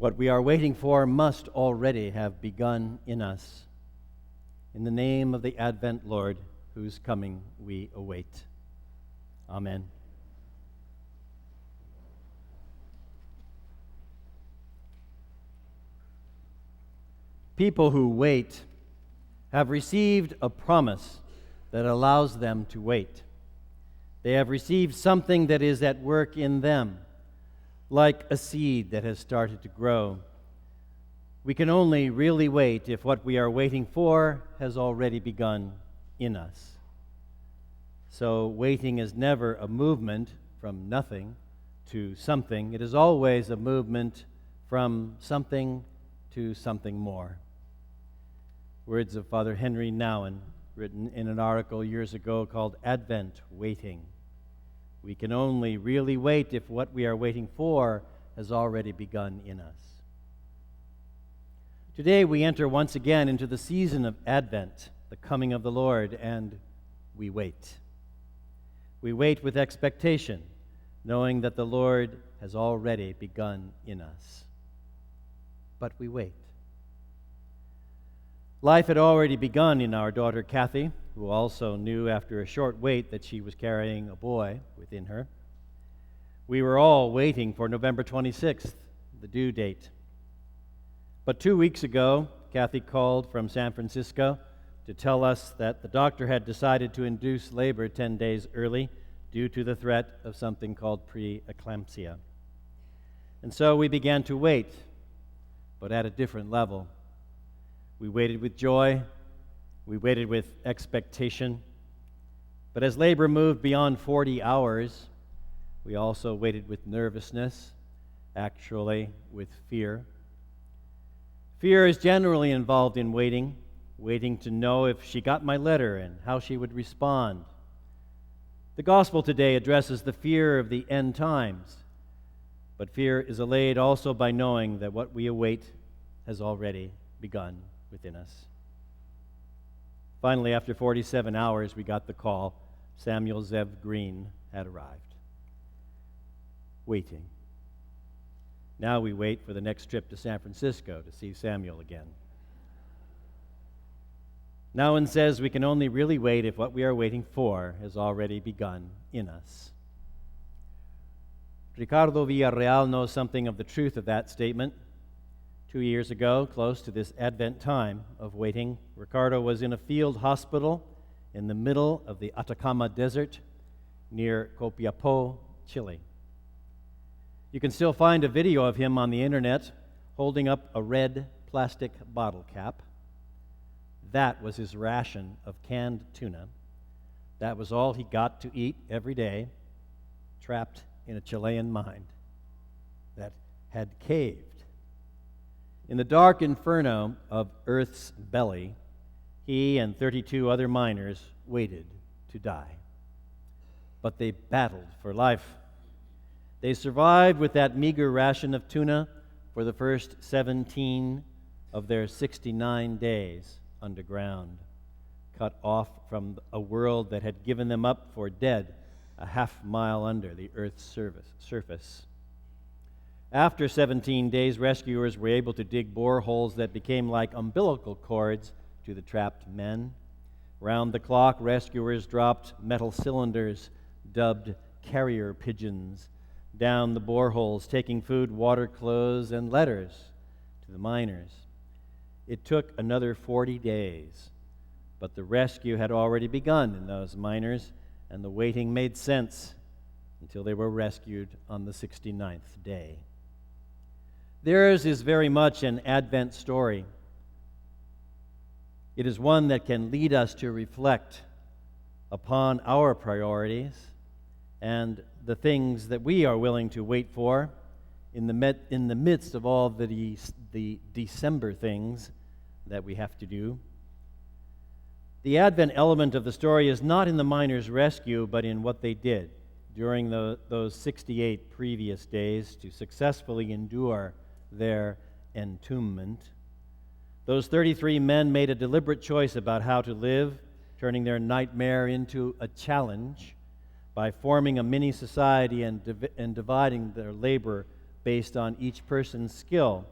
What we are waiting for must already have begun in us. In the name of the Advent Lord, whose coming we await. Amen. People who wait have received a promise that allows them to wait. They have received something that is at work in them, like a seed that has started to grow. We can only really wait if what we are waiting for has already begun in us. So waiting is never a movement from nothing to something. It is always a movement from something to something more. Words of Father Henry Nouwen, written in an article years ago called Advent Waiting. We can only really wait if what we are waiting for has already begun in us. Today we enter once again into the season of Advent, the coming of the Lord, and we wait. We wait with expectation, knowing that the Lord has already begun in us. But we wait. Life had already begun in our daughter Kathy, who also knew after a short wait that she was carrying a boy within her. We were all waiting for November 26th, the due date. But 2 weeks ago, Kathy called from San Francisco to tell us that the doctor had decided to induce labor 10 days early due to the threat of something called preeclampsia. And so we began to wait, but at a different level. We waited with joy, we waited with expectation, but as labor moved beyond 40 hours, we also waited with nervousness, actually with fear. Fear is generally involved in waiting to know if she got my letter and how she would respond. The gospel today addresses the fear of the end times, but fear is allayed also by knowing that what we await has already begun within us. Finally, after 47 hours, we got the call. Samuel Zev Green had arrived. Waiting. Now we wait for the next trip to San Francisco to see Samuel again. Nouwen says we can only really wait if what we are waiting for has already begun in us. Ricardo Villarreal knows something of the truth of that statement. 2 years ago, close to this Advent time of waiting, Ricardo was in a field hospital in the middle of the Atacama Desert near Copiapó, Chile. You can still find a video of him on the internet holding up a red plastic bottle cap. That was his ration of canned tuna. That was all he got to eat every day, trapped in a Chilean mind that had caved. In the dark inferno of Earth's belly, he and 32 other miners waited to die. But they battled for life. They survived with that meager ration of tuna for the first 17 of their 69 days underground, cut off from a world that had given them up for dead a half-mile under the Earth's surface. After 17 days, rescuers were able to dig boreholes that became like umbilical cords to the trapped men. Round the clock, rescuers dropped metal cylinders, dubbed carrier pigeons, down the boreholes, taking food, water, clothes, and letters to the miners. It took another 40 days, but the rescue had already begun in those miners, and the waiting made sense until they were rescued on the 69th day. Theirs is very much an Advent story. It is one that can lead us to reflect upon our priorities and the things that we are willing to wait for in the midst of all the December things that we have to do. The Advent element of the story is not in the miners' rescue, but in what they did during those 68 previous days to successfully endure their entombment. Those 33 men made a deliberate choice about how to live, turning their nightmare into a challenge by forming a mini-society and dividing their labor based on each person's skill.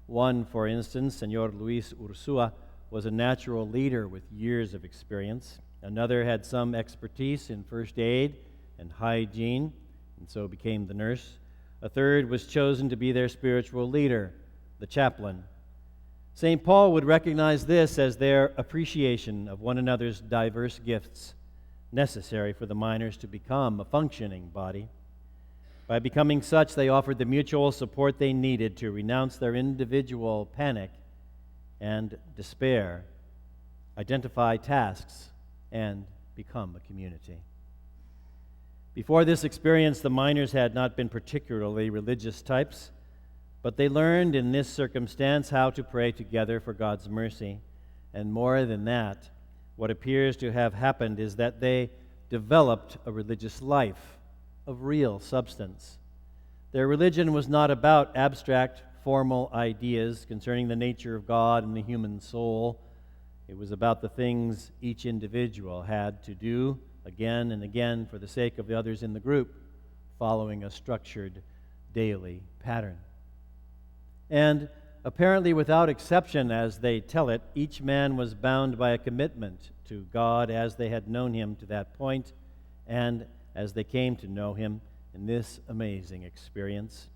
One, for instance, Senor Luis Ursua, was a natural leader with years of experience. Another had some expertise in first aid and hygiene, and so became the nurse. A third was chosen to be their spiritual leader, the chaplain. St. Paul would recognize this as their appreciation of one another's diverse gifts, necessary for the miners to become a functioning body. By becoming such, they offered the mutual support they needed to renounce their individual panic and despair, identify tasks, and become a community. Before this experience, the miners had not been particularly religious types, but they learned in this circumstance how to pray together for God's mercy. And more than that, what appears to have happened is that they developed a religious life of real substance. Their religion was not about abstract, formal ideas concerning the nature of God and the human soul. It was about the things each individual had to do again and again for the sake of the others in the group, following a structured daily pattern. And apparently without exception, as they tell it, each man was bound by a commitment to God as they had known him to that point, and as they came to know him in this amazing experience,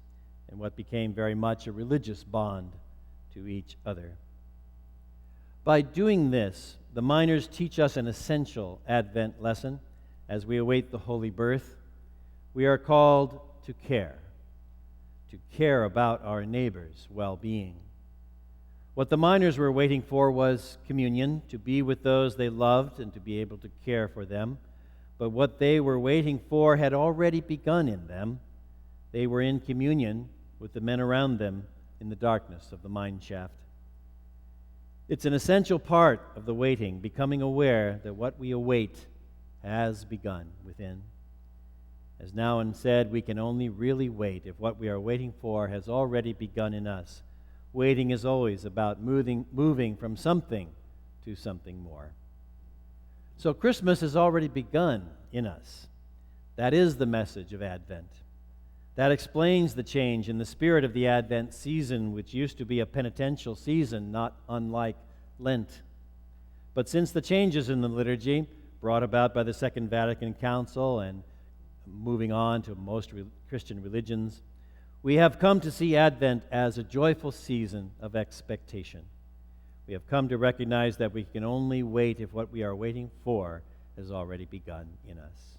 and what became very much a religious bond to each other. By doing this, the miners teach us an essential Advent lesson as we await the Holy Birth. We are called to care about our neighbor's well-being. What the miners were waiting for was communion, to be with those they loved and to be able to care for them. But what they were waiting for had already begun in them. They were in communion with the men around them in the darkness of the mine shaft. It's an essential part of the waiting, becoming aware that what we await has begun within. As Nouwen said, we can only really wait if what we are waiting for has already begun in us. Waiting is always about moving from something to something more. So Christmas has already begun in us. That is the message of Advent. That explains the change in the spirit of the Advent season, which used to be a penitential season, not unlike Lent. But since the changes in the liturgy brought about by the Second Vatican Council and moving on to most Christian religions, we have come to see Advent as a joyful season of expectation. We have come to recognize that we can only wait if what we are waiting for has already begun in us.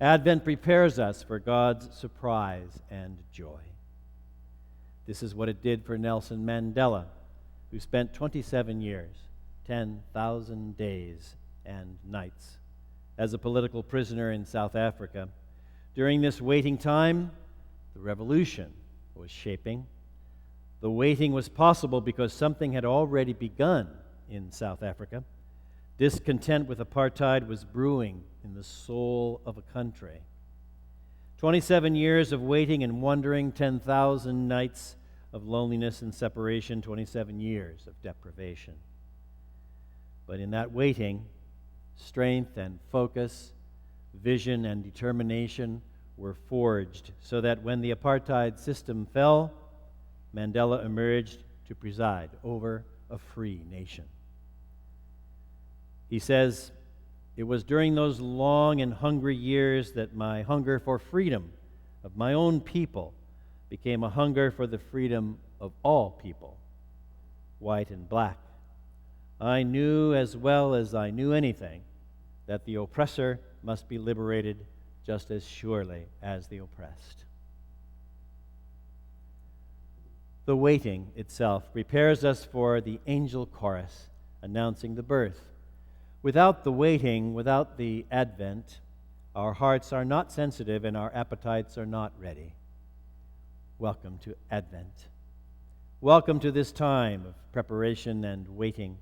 Advent prepares us for God's surprise and joy. This is what it did for Nelson Mandela, who spent 27 years, 10,000 days and nights, as a political prisoner in South Africa. During this waiting time, the revolution was shaping. The waiting was possible because something had already begun in South Africa. Discontent with apartheid was brewing in the soul of a country. 27 years of waiting and wondering, 10,000 nights of loneliness and separation, 27 years of deprivation. But in that waiting, strength and focus, vision and determination were forged so that when the apartheid system fell, Mandela emerged to preside over a free nation. He says, "It was during those long and hungry years that my hunger for freedom of my own people became a hunger for the freedom of all people, white and black. I knew as well as I knew anything that the oppressor must be liberated just as surely as the oppressed." The waiting itself prepares us for the angel chorus announcing the birth. Without the waiting, without the Advent, our hearts are not sensitive and our appetites are not ready. Welcome to Advent. Welcome to this time of preparation and waiting.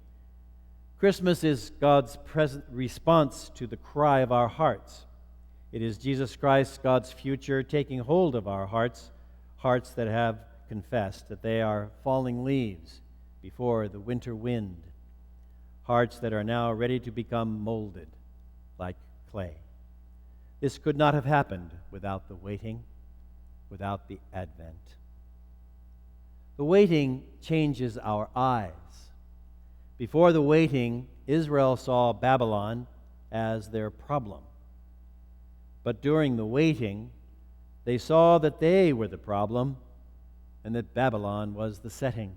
Christmas is God's present response to the cry of our hearts. It is Jesus Christ, God's future, taking hold of our hearts, hearts that have confessed that they are falling leaves before the winter wind, hearts that are now ready to become molded like clay. This could not have happened without the waiting. without the Advent. The waiting changes our eyes. Before the waiting, Israel saw Babylon as their problem. But during the waiting, they saw that they were the problem and that Babylon was the setting.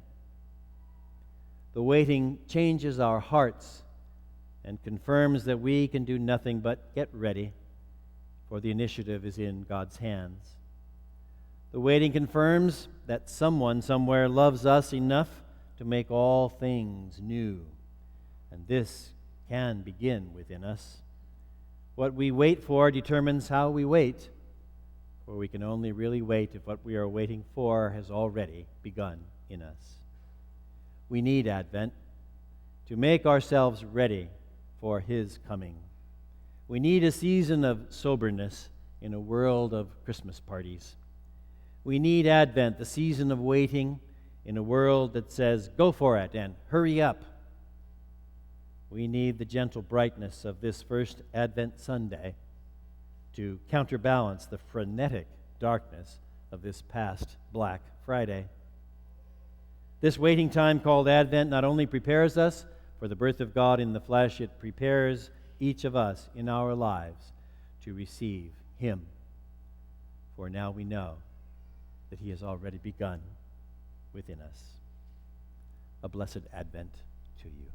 The waiting changes our hearts and confirms that we can do nothing but get ready, for the initiative is in God's hands. The waiting confirms that someone somewhere loves us enough to make all things new, and this can begin within us. What we wait for determines how we wait, for we can only really wait if what we are waiting for has already begun in us. We need Advent to make ourselves ready for His coming. We need a season of soberness in a world of Christmas parties. We need Advent, the season of waiting, in a world that says, go for it and hurry up. We need the gentle brightness of this first Advent Sunday to counterbalance the frenetic darkness of this past Black Friday. This waiting time called Advent not only prepares us for the birth of God in the flesh, it prepares each of us in our lives to receive Him. For now we know that He has already begun within us. A blessed Advent to you.